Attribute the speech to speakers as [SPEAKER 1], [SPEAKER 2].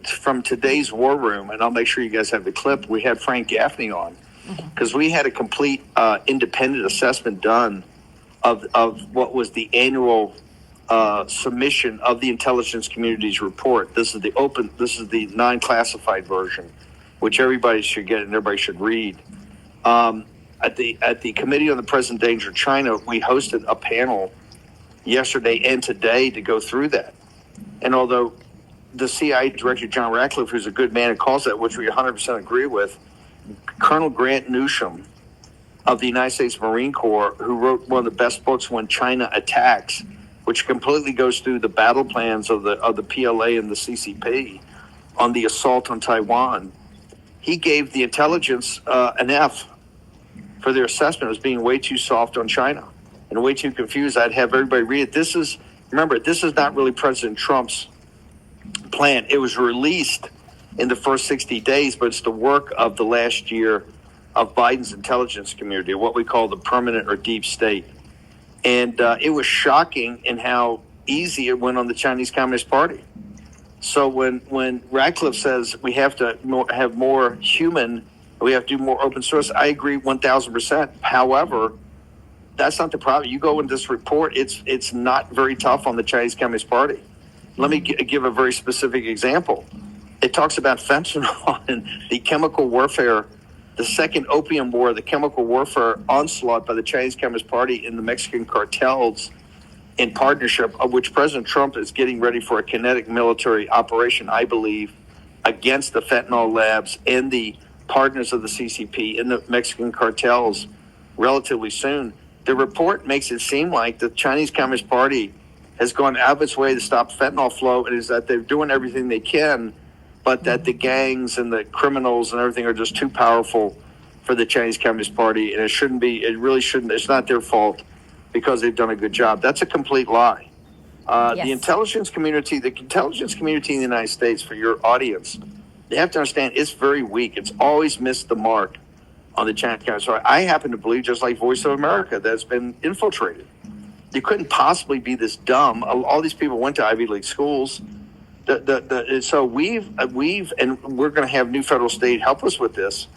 [SPEAKER 1] from today's War Room, and I'll make sure you guys have the clip. We had Frank Gaffney on because we had a complete independent assessment done of what was the annual submission of the intelligence community's report. This is the non-classified version, which everybody should get and everybody should read. At the Committee on the Present Danger of China, we hosted a panel yesterday and today to go through that. And although the CIA Director John Ratcliffe, who's a good man, and calls that, which we 100% agree with, Colonel Grant Newsham of the United States Marine Corps, who wrote one of the best books, When China Attacks, which completely goes through the battle plans of the PLA and the CCP on the assault on Taiwan. He gave the intelligence an F for their assessment as being way too soft on China and way too confused. I'd have everybody read it. This is not really President Trump's plan. It was released in the first 60 days, but it's the work of the last year of Biden's intelligence community, what we call the permanent or deep state. And it was shocking in how easy it went on the Chinese Communist Party. So when Ratcliffe says we have to have more human, we have to do more open source, I agree 1,000%. However, that's not the problem. You go in this report, it's not very tough on the Chinese Communist Party. Let me give a very specific example. It talks about fentanyl and the chemical warfare, the second opium war, the chemical warfare onslaught by the Chinese Communist Party and the Mexican cartels in partnership, of which President Trump is getting ready for a kinetic military operation, I believe, against the fentanyl labs and the partners of the CCP and the Mexican cartels relatively soon. The report makes it seem like the Chinese Communist Party has gone out of its way to stop fentanyl flow, and is that they're doing everything they can, but that the gangs and the criminals and everything are just too powerful for the Chinese Communist Party, and it really shouldn't, it's not their fault because they've done a good job. That's a complete lie.
[SPEAKER 2] Yes.
[SPEAKER 1] The intelligence community in the United States, for your audience, they have to understand it's very weak. It's always missed the mark on the Chinese Communist Party. I happen to believe, just like Voice of America, that's been infiltrated. You couldn't possibly be this dumb. All these people went to Ivy League schools. So we've and we're going to have New Federal State help us with this.